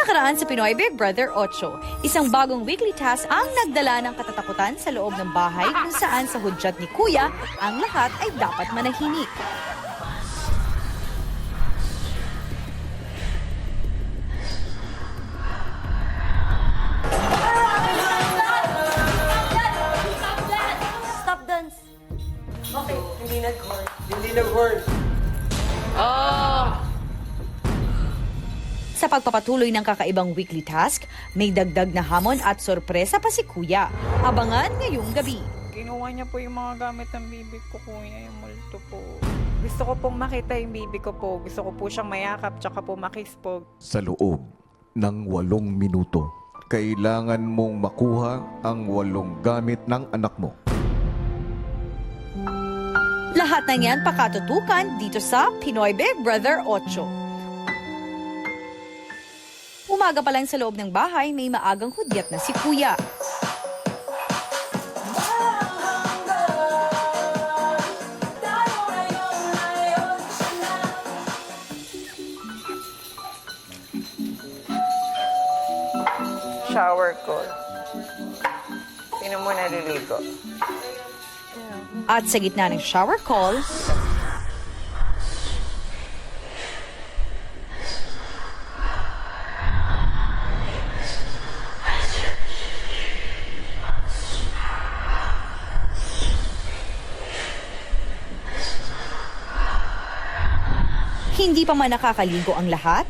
Nakaraan sa Pinoy Big Brother 8, isang bagong weekly task ang nagdala ng katatakutan sa loob ng bahay kung saan sa hudyat ni Kuya, ang lahat ay dapat manahimik. Stop dance. Okay, hindi nag-horn. Sa pagpapatuloy ng kakaibang weekly task, may dagdag na hamon at sorpresa pa si Kuya. Abangan ngayong gabi. Kinuha niya po yung mga gamit ng bibi ko, kuya, yung multo po. Gusto ko pong makita yung bibi ko po. Gusto ko po siyang mayakap, tsaka po makiss po. Sa loob ng 8 minuto, kailangan mong makuha ang 8 gamit ng anak mo. Lahat ng yan pakatutukan dito sa Pinoy Big Brother 8. Umaga pa lang sa loob ng bahay, may maagang hudyat na si Kuya. Shower ko. Sino mo naliligo? At sa gitna ng shower call, hindi pa man nakakaligo ang lahat,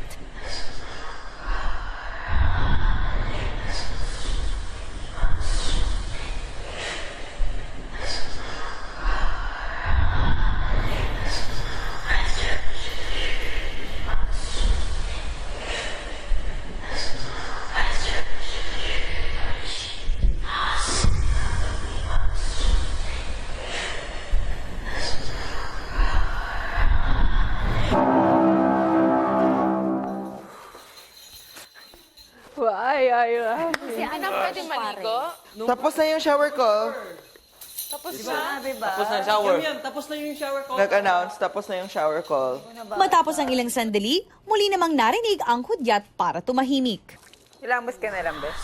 Si anak pwede maligo? Tapos na yung shower call. Tapos na, diba? Tapos na shower. Nag-announce, tapos na yung shower call. matapos ang ilang sandali, muli namang narinig ang hudyat para tumahimik. Ilambos ka na lang, bes.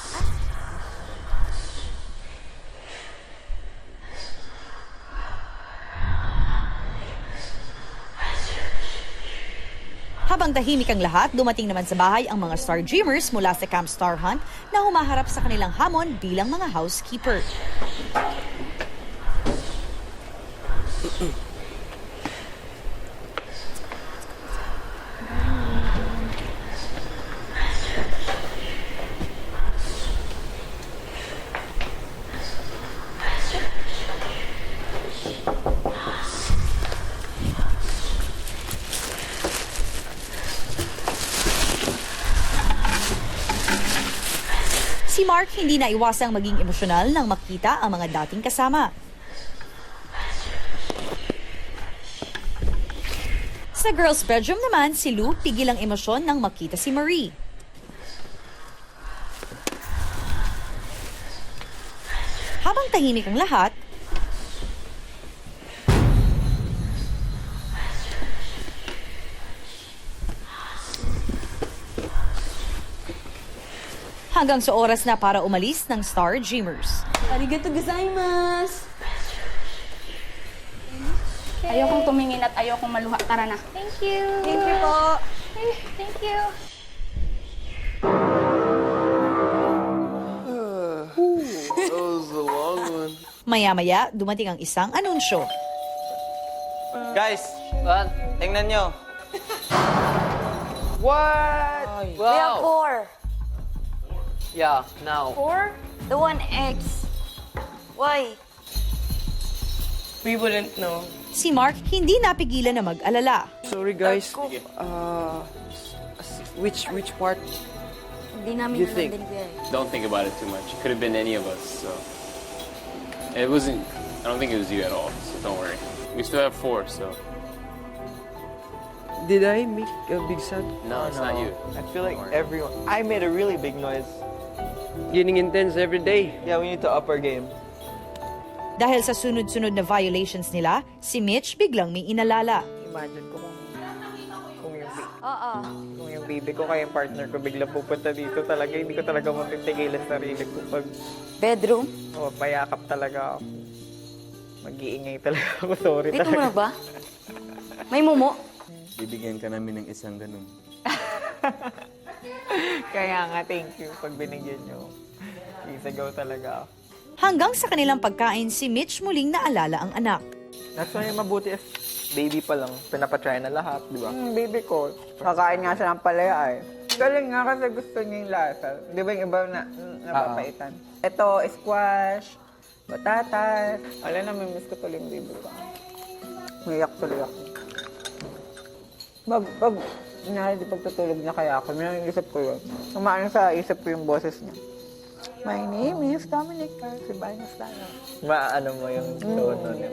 Habang tahimik ang lahat, dumating naman sa bahay ang mga Star Dreamers mula sa Camp Star Hunt na humaharap sa kanilang hamon bilang mga housekeeper. Si Mark hindi na iwasang maging emosyonal nang makita ang mga dating kasama. Sa girls' bedroom naman, si Lou pigil ang emosyon nang makita si Marie. Habang tahimik ang lahat, hanggang sa oras na para umalis ng Star Dreamers. Arigato gozaimasu. Ayokong tumingin at ayokong maluha. Tara na. Thank you. Thank you po. Thank you. That was a long one. Maya-maya, dumating ang isang anunsyo. Guys, tingnan nyo. What? We have 4. Yeah, now. 4? The 1X. Why? We wouldn't know. Si Mark hindi napigilan na mag-alala. Sorry guys. Which part? Hindi namin You alam think? din, Kuya. Don't think about it too much. It could have been any of us, so. It wasn't, I don't think it was you at all, so don't worry. We still have 4, so. Did I make a big sound? No, it's not you. I feel like everyone... I made a really big noise. Getting intense every day. Yeah, we need to up our game. Dahil sa sunod-sunod na violations nila, si Mitch biglang may inalala. Imagine ko kung yung Oo. kung yung baby ko, kaya yung partner ko biglang pupunta dito talaga. Hindi ko talaga mapitigilan sarili ko pag Bedroom? payakap talaga ako. Mag-iingay talaga ako. Sorry Dito mo talaga. na ba? May mumo? Bibigyan ka namin ng isang ganun. Kaya nga, thank you pag binigyan nyo. Isagaw talaga ako. Hanggang sa kanilang pagkain, si Mitch muling naalala ang anak. That's why mabuti if baby pa lang. Pinapatry na lahat, di ba? Baby ko, kakain nga siya ng palaya ay. Galing nga kasi gusto niya yung lasa. Di ba yung iba na napapaitan? Ito, squash, batatas. Alam na, miss ko tuloy yung baby ko. Umiyak tuloy ako. Di pagtutulog niya kaya ako, isip ko yun. Umaano sa isip ko yung boses niya. My name is Dominic Sibañas Lano. Maano mo yung tono niya.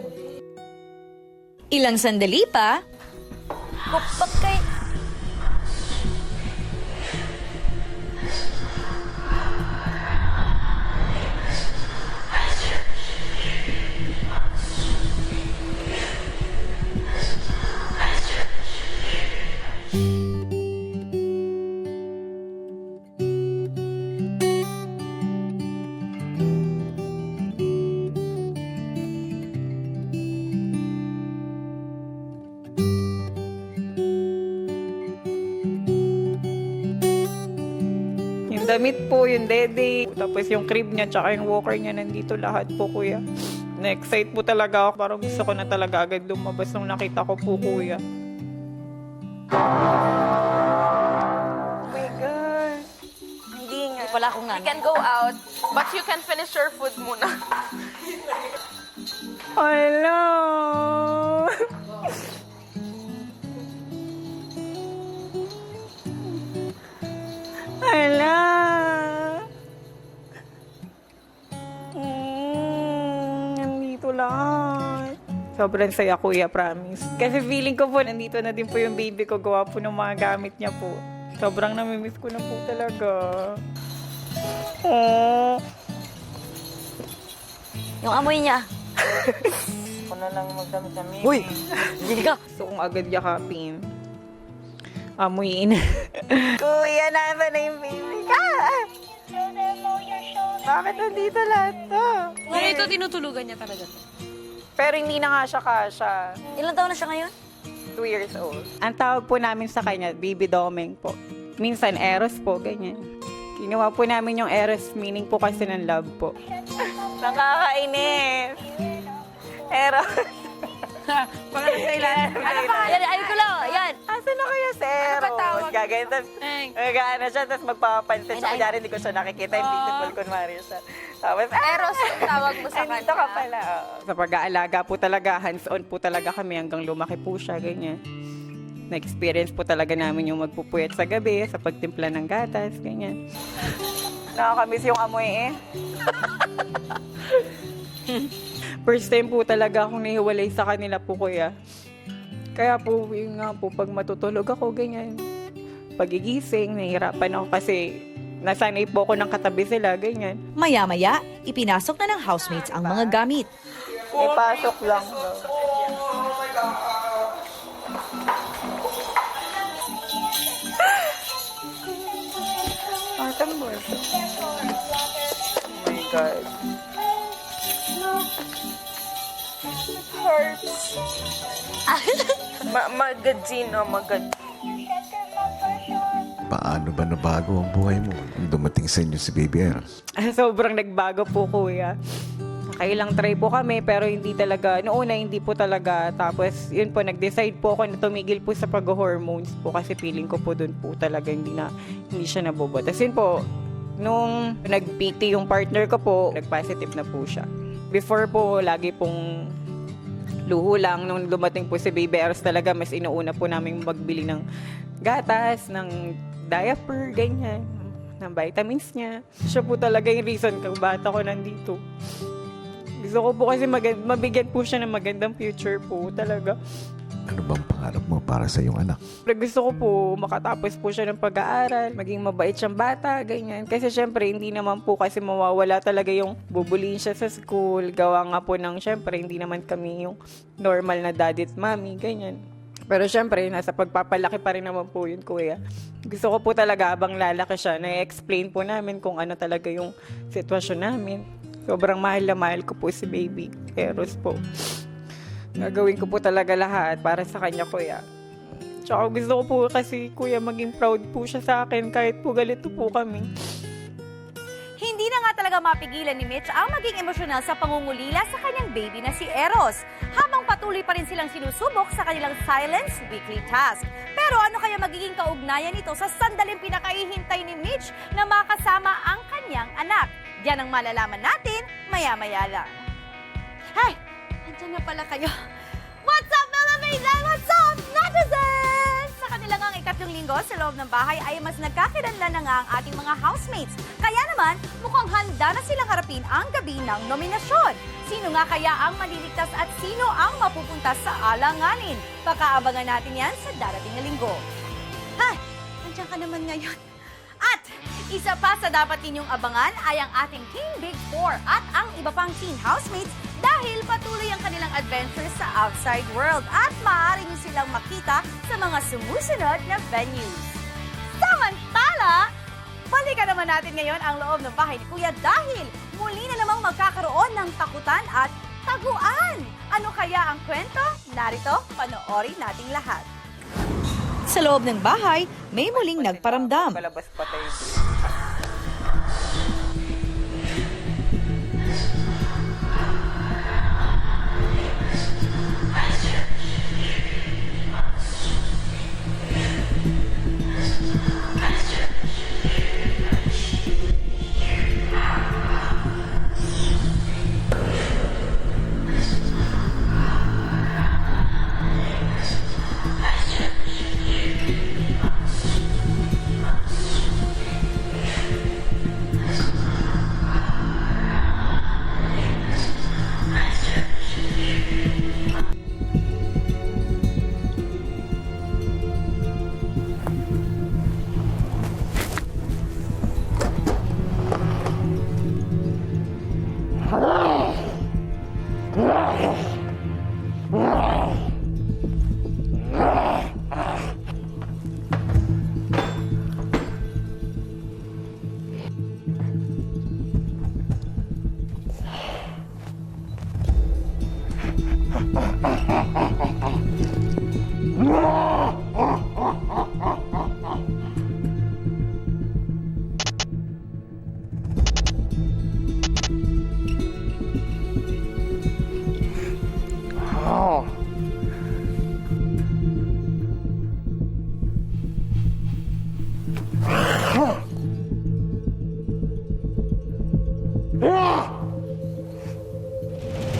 Ilang sandali pa, Kapag kay... Yung damit po, yung dede, tapos yung crib niya, tsaka yung walker niya, nandito lahat po, kuya. Na-excite po talaga ako. Parang gusto ko na talaga agad lumabas nung nakita ko po, kuya. Oh my God. Hindi nga. wala akong We can go out, but you can finish your food muna. Hello! Hala! Nandito lahat. Sobrang saya, kuya, promise. Kasi feeling ko po, nandito na din po yung baby ko. Gawa po ng mga gamit niya po. Sobrang namimiss ko na po talaga. Oh. Yung amoy niya. Ako na lang magdami-dami. Uy! Hindi ka. Gusto kong agad yakapin. Amuyin. Kuya, nasa na yung baby ka? Bakit nandito lahat to? Ito, tinutulugan niya talaga to. Pero hindi na nga siya kasha. Ilang taon na siya ngayon? 2 years old. Ang tawag po namin sa kanya, Baby Domeng po. Minsan, Eros po, ganyan. Kinuha po namin yung Eros, meaning po kasi ng love po. Nakakainis! Eros! Mga nasa ilan. Ano pa? Yan, ayun ko lang. Yan. Asan na kaya si Eros? Gagawin, tapos gagana siya, tapos magpapansin siya. Kunyari, hindi ko siya nakikita. Yung beautiful, kunwari siya. Tapos, Eros yung tawag mo sa Dito ka pala. Sa pag-aalaga po talaga, hands-on po talaga kami hanggang lumaki po siya, ganyan. Na-experience po talaga namin yung magpupuyat sa gabi, sa pagtimpla ng gatas, ganyan. Nakakamiss yung amoy eh. First time po talaga akong nahiwalay sa kanila po, kuya. Kaya po, yun nga po, pag matutulog ako, ganyan. Pagigising, nahihirapan ako kasi nasanay po ako ng katabi sila, ganyan. maya-maya, ipinasok na ng housemates ang mga gamit. Ipasok lang. Atang boy. Oh my God. Magazine o magad. Paano ba nabago ang buhay mo nung dumating sa inyo si Baby Eros? Sobrang nagbago po, kuya. Nakailang try po kami pero hindi talaga, noong una hindi po talaga. Tapos yun po, nag-decide po ako na tumigil po sa pag-hormones po kasi feeling ko po dun po talaga hindi siya nabobo. Tapos yun po, nung nag-PT yung partner ko po, nag-positive na po siya. Before po, lagi pong luho lang. Nung dumating po si Baby Eros talaga, mas inuuna po namin magbili ng gatas, ng diaper, ganyan, ng vitamins niya. Siya po talaga yung reason kung bata ko nandito. Gusto ko po kasi mabigyan po siya ng magandang future po talaga. Ano bang pangarap mo para sa iyong anak? Pero gusto ko po makatapos po siya ng pag-aaral, maging mabait siyang bata, ganyan. Kasi syempre hindi naman po kasi mawawala talaga yung bubulihin siya sa school. Gawa nga po ng syempre hindi naman kami yung normal na daddy at mommy, ganyan. Pero syempre, nasa pagpapalaki pa rin naman po yun, kuya. Gusto ko po talaga habang lalaki siya, na-explain po namin kung ano talaga yung sitwasyon namin. Sobrang mahal na mahal ko po si baby Eros po. Gagawin ko po talaga lahat para sa kanya, kuya. Tsaka gusto ko po kasi, kuya, maging proud po siya sa akin kahit po galito po kami. Hindi na nga talaga mapigilan ni Mitch ang maging emosyonal sa pangungulila sa kanyang baby na si Eros, habang patuloy pa rin silang sinusubok sa kanilang silence weekly task. Pero ano kaya magiging kaugnayan nito sa sandaling pinakaihintay ni Mitch na makasama ang kanyang anak? Yan ang malalaman natin maya-maya lang. Hey! Nandiyan na pala kayo. What's up, Melamaydang? What's up, netizens? Sa kanilang ang ikatlong linggo sa loob ng bahay ay mas nagkakilala na nga ang ating mga housemates. Kaya naman, mukhang handa na silang harapin ang gabi ng nominasyon. Sino nga kaya ang maliligtas at sino ang mapupunta sa alanganin? Pakaabangan natin yan sa darating na linggo. Ha! Nandiyan ka naman ngayon. At isa pa sa dapat ninyong abangan ay ang ating Team Big Four at ang iba pang teen housemates dahil patuloy ang kanilang adventures sa outside world at maaari nyo silang makita sa mga sumusunod na venues. Samantala, balikan naman natin ngayon ang loob ng bahay ni Kuya dahil muli na namang magkakaroon ng takutan at taguan. Ano kaya ang kwento? Narito, panoorin nating lahat. Sa loob ng bahay, may muling nagparamdam. Palabas pa tayo.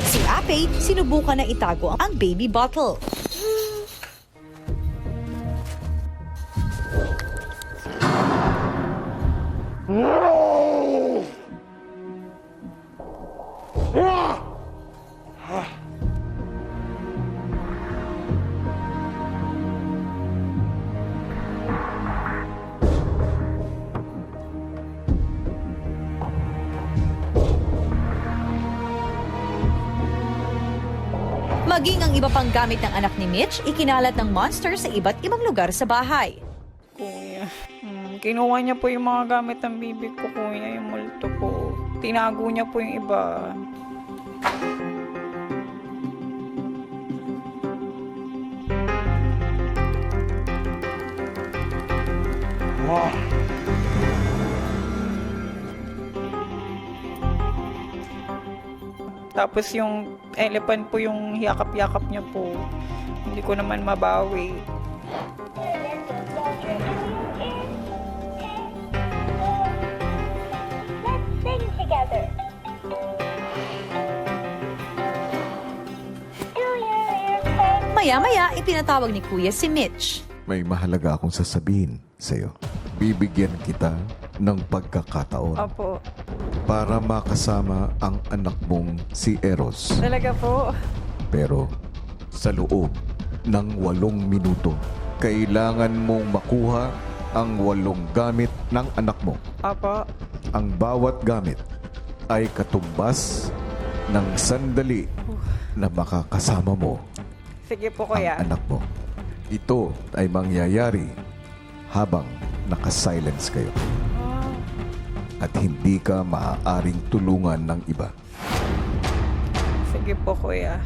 Si Ape, sinubukan na itago ang baby bottle. Maging ang iba pang gamit ng anak ni Mitch, ikinalat ng monster sa iba't ibang lugar sa bahay. Kuya, kinuha niya po yung mga gamit ng bibi ko, kuya, yung multo po. Tinago niya po yung iba. Tapos yung elephant po yung yakap-yakap niya po. Hindi ko naman mabawi. Maya-maya, ipinatawag ni Kuya si Mitch. May mahalaga akong sasabihin sa'yo. Bibigyan kita ng pagkakataon Opo. para makasama ang anak mong si Eros. Talaga po. Pero sa loob ng 8 minuto, kailangan mong makuha ang 8 gamit ng anak mo. Opo. Ang bawat gamit ay katumbas ng sandali na makakasama mo Sige po, ang kuya. anak mo. Ito ay mangyayari habang naka-silence kayo. At hindi ka maaaring tulungan ng iba. Sige po, kuya.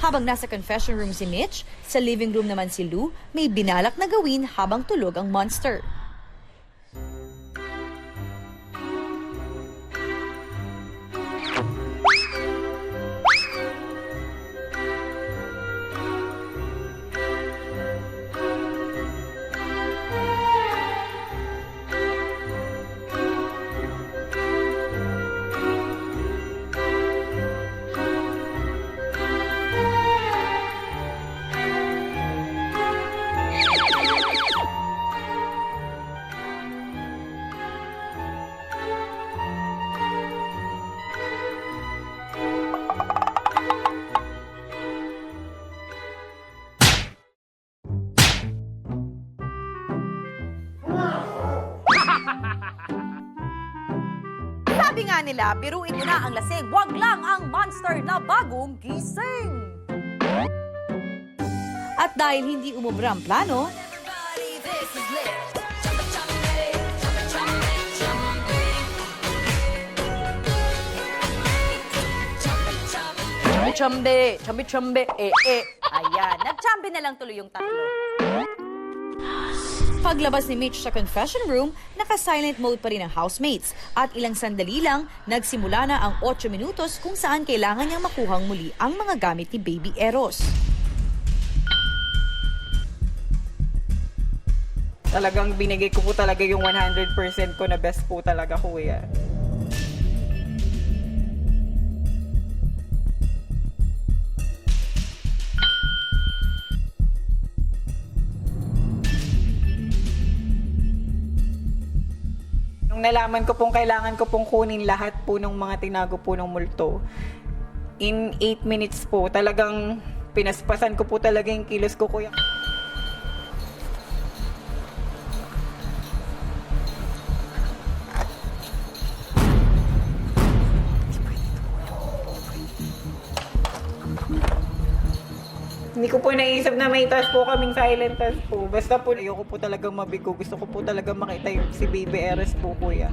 Habang nasa confession room si Mitch, sa living room naman si Lou, may binalak na gawin habang tulog ang monster. Sabi nga nila, biruin mo na ang lasing, wag lang ang monster na bagong gising. At dahil hindi umubra ang plano, chambe, chambe, ayan, nagchambe na lang tuloy yung tatlo. Paglabas ni Mitch sa confession room, naka-silent mode pa rin ang housemates at ilang sandali lang, nagsimula na ang 8 minutos kung saan kailangan niyang makuhang muli ang mga gamit ni Baby Eros. Talagang binigay ko po talaga yung 100% ko na best po talaga, kuya. Nung nalaman ko pong kailangan ko pong kunin lahat po ng mga tinago po ng multo, in 8 minutes po, talagang pinaspasan ko po talaga yung kilos ko, kuya. Hindi ko po naisip na may task po kaming silent task po. Basta po, ayoko po talagang mabigo. Gusto ko po talagang makita yung si Baby Eros po, kuya.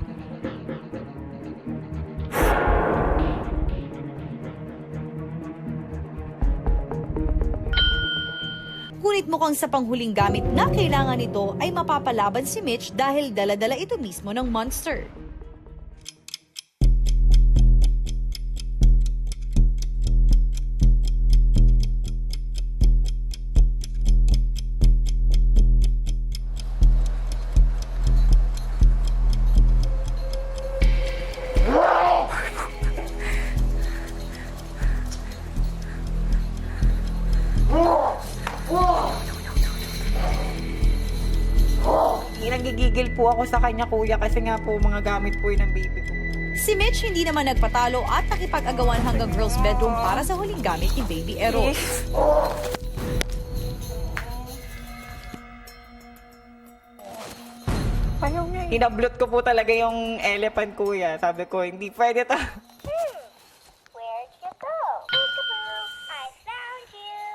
Ngunit mukhang sa panghuling gamit na kailangan nito ay mapapalaban si Mitch dahil dala-dala ito mismo ng monster. Nagigigil po ako sa kanya, kuya, kasi nga po mga gamit po yun ng baby ko. Si Mitch hindi naman nagpatalo at nakipag-agawan hanggang girls' bedroom para sa huling gamit ni Baby Eros. Ayaw niya. Hinablot ko po talaga yung elephant, kuya. Sabi ko, hindi pwede to. Where'd you go? Peekaboo, I found you.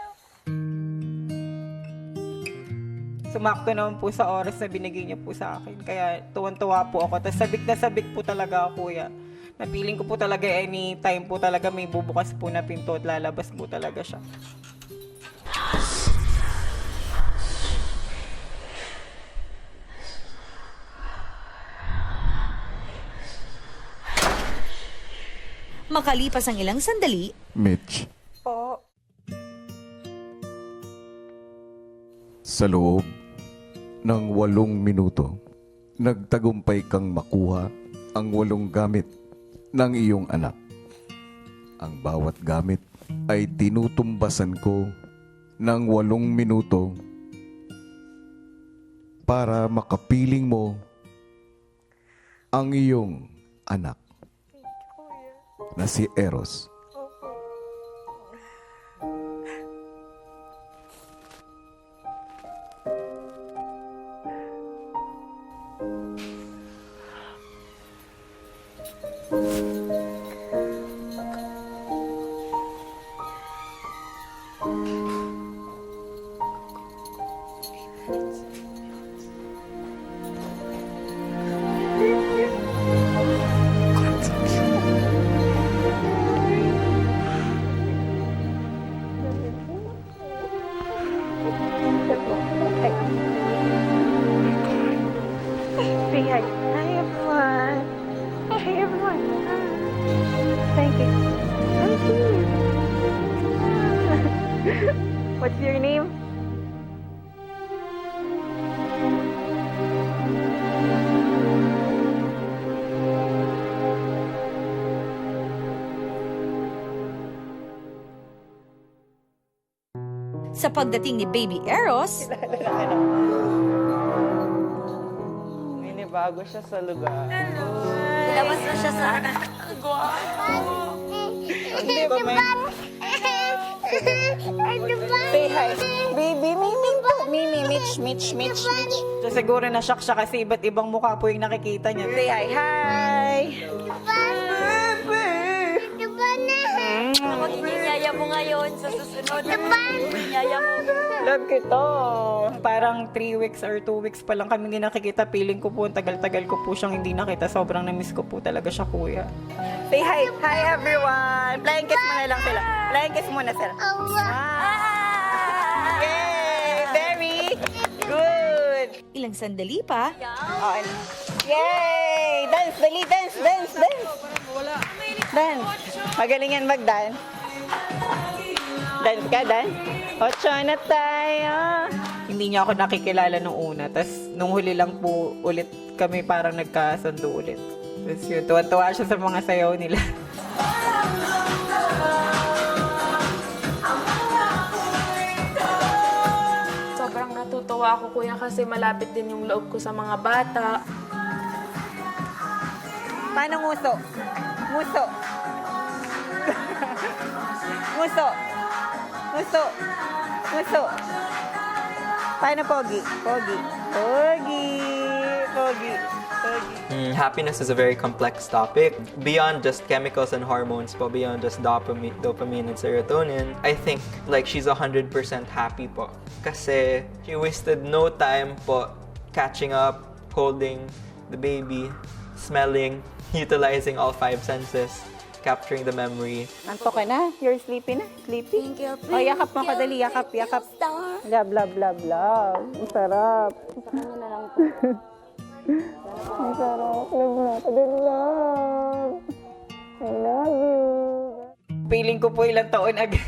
Sumakto naman po sa oras na binigay niya po sa akin. Kaya tuwan-tuwa po ako. Tapos sabik na sabik po talaga ako, kuya. Napiling ko po talaga anytime po talaga may bubukas po na pinto at lalabas po talaga siya. Makalipas ang ilang sandali, Mitch, Po. sa loob ng 8 minuto, nagtagumpay kang makuha ang 8 gamit ng iyong anak. Ang bawat gamit ay tinutumbasan ko ng 8 minuto para makapiling mo ang iyong anak na si Eros. Say hi. Hi, everyone. Hi, everyone. Thank you. Thank you. What's your name? Sa pagdating ni Baby Eros, May nibago siya sa lugar. Labas na siya sa... Hindi ba, may... Say hi. Baby, Mimi po. Mimi, Mitch. So, siguro na-shock siya kasi iba't ibang mukha po yung nakikita niya. Say hi. Hi! Magiging yaya mo ngayon sa susunod. Yaya mo. Love kita. Parang 3 weeks or 2 weeks pa lang kami hindi nakikita. Feeling ko po, ang tagal-tagal ko po siyang hindi nakita. Sobrang na-miss ko po talaga siya, kuya. Say hi. Hi, everyone. Flying kiss muna lang sila. Flying kiss muna sila. Yay! Very good. ilang sandali pa, On. Yay! Dance, dali, dance. Dance. Magaling yan mag-dance. Dance ka, dance. Ocho na tayo. Hindi niya ako nakikilala nung una. Tapos nung huli lang po ulit kami parang nagkasundo ulit. Tapos yun, tuwa-tuwa siya sa mga sayaw nila. Sobrang natutuwa ako, kuya, kasi malapit din yung loob ko sa mga bata. Paano nguso? Nguso. Nguso. Nguso. Nguso. Paano pogi? Pogi. Pogi. Pogi. Pogi. Happiness is a very complex topic. Beyond just chemicals and hormones, but beyond just dopamine and serotonin, I think like she's 100% happy po. Kasi she wasted no time po catching up, holding the baby, smelling, utilizing all 5 senses, capturing the memory. Antok ka na? You're sleepy na? Sleepy? Oh, yakap mo ka dali. Yakap, yakap. Love, love, love, love. Ang sarap. Ang sarap. Love mo ka dali, love. I love you. Feeling ko po ilang taon agad.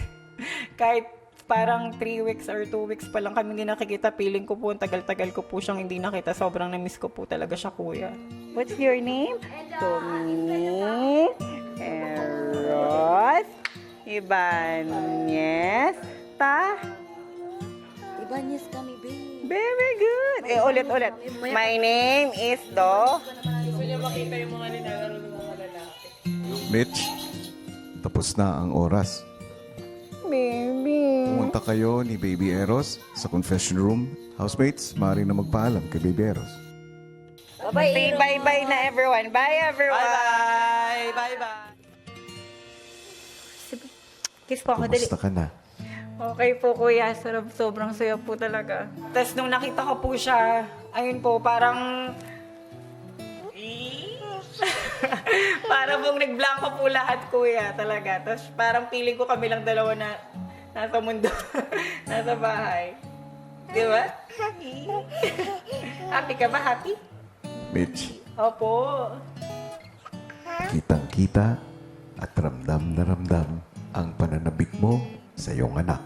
Kahit parang 3 weeks or 2 weeks pa lang kami hindi nakikita. Feeling ko po, ang tagal-tagal ko po siyang hindi nakita. Sobrang na-miss ko po talaga siya, kuya. What's your name? Tommy. Eros. Ibanez. Ibanez kami, babe. Very good. Ulit. My name is Do. Mitch, tapos na ang oras. Baby. Pumunta kayo ni Baby Eros sa confession room. Housemates, maaari na magpaalam kay Baby Eros. Say bye-bye na everyone. Bye, everyone. Bye-bye. Bye-bye. Kiss po ako, dali. Kumusta ka na? Okay po, kuya. Sobrang saya po talaga. Tapos nung nakita ko po siya, ayun po, parang... parang pong nagblanko po lahat, kuya, talaga. Tapos parang feeling ko kami lang dalawa na nasa mundo, nasa bahay. Di ba? Happy ka ba? Happy? Mitch, Opo. kitang-kita at ramdam na ramdam ang pananabik mo sa iyong anak.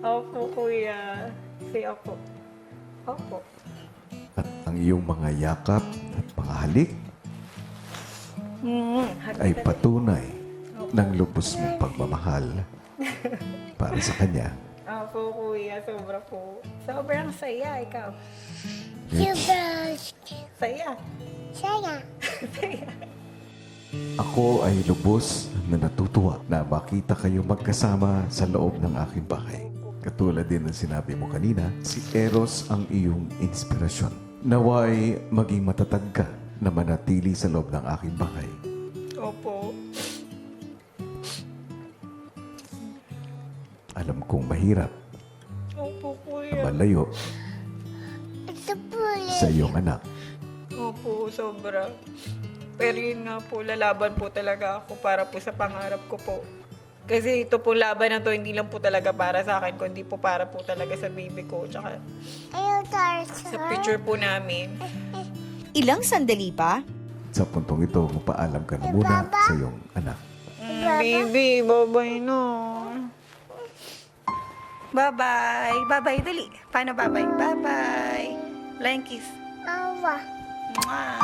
Opo, kuya. Say opo. Opo. At ang iyong mga yakap at pangahalik ay patunay ng lubos mong pagmamahal para sa kanya. Opo, kuya. Sobra po. Sobrang saya, ikaw. Mitch, Saya. Saya. ako ay lubos na natutuwa na makita kayo magkasama sa loob ng aking bahay. Katulad din ng sinabi mo kanina, si Eros ang iyong inspirasyon. Naway maging matatag ka na manatili sa loob ng aking bahay. Opo. Alam kong mahirap Opo, na kuya. malayo It's a bullet. sa iyong anak. Opo, sobra. Pero yun nga po, lalaban po talaga ako para po sa pangarap ko po. Kasi ito po laban na to, hindi lang po talaga para sa akin, kundi po para po talaga sa baby ko. Tsaka Ayaw, Tarzan. sa future po namin. Ilang sandali pa, Sa puntong ito, magpaalam ka na muna sa iyong anak. Baby, bye-bye na. Bye-bye. Bye-bye, dali. Paano bye-bye? Bye-bye. Flying kiss. Awa. Mwah.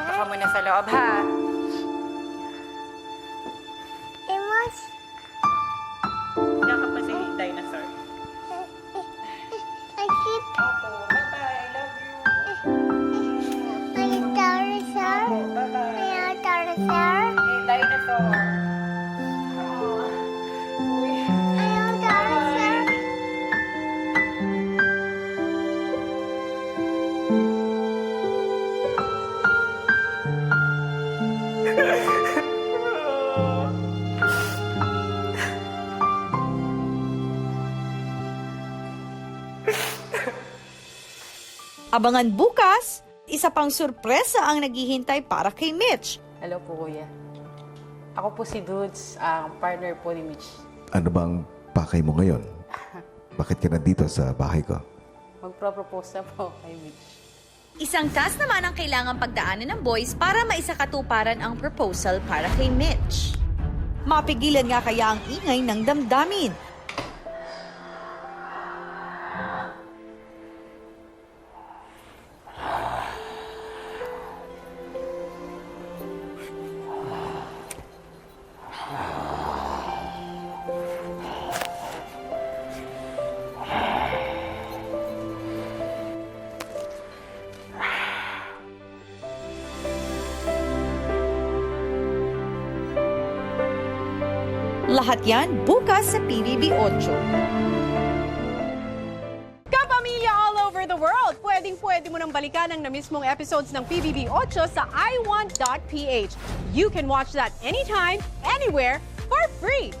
Baka muna sa loob, ha? Emos. Yakap pa si dinosaur. I keep Opo, bye-bye. Love you. my dinosaur. Bye-bye. My dinosaur. Hey, dinosaur. My dinosaur. abangan bukas, isa pang sorpresa ang naghihintay para kay Mitch. Hello po, kuya. Ako po si Dudes, ang partner po ni Mitch. Ano bang pakay mo ngayon? Bakit ka nandito sa bahay ko? Magpro-propose na po kay Mitch. Isang task naman ang kailangang pagdaanan ng boys para maisakatuparan ang proposal para kay Mitch. Mapigilan nga kaya ang ingay ng damdamin. Lahat yan bukas sa PBB 8. Kapamilya all over the world, pwedeng-pwede mo nang balikan ang namismong episodes ng PBB 8 sa iWant.ph. You can watch that anytime, anywhere, for free.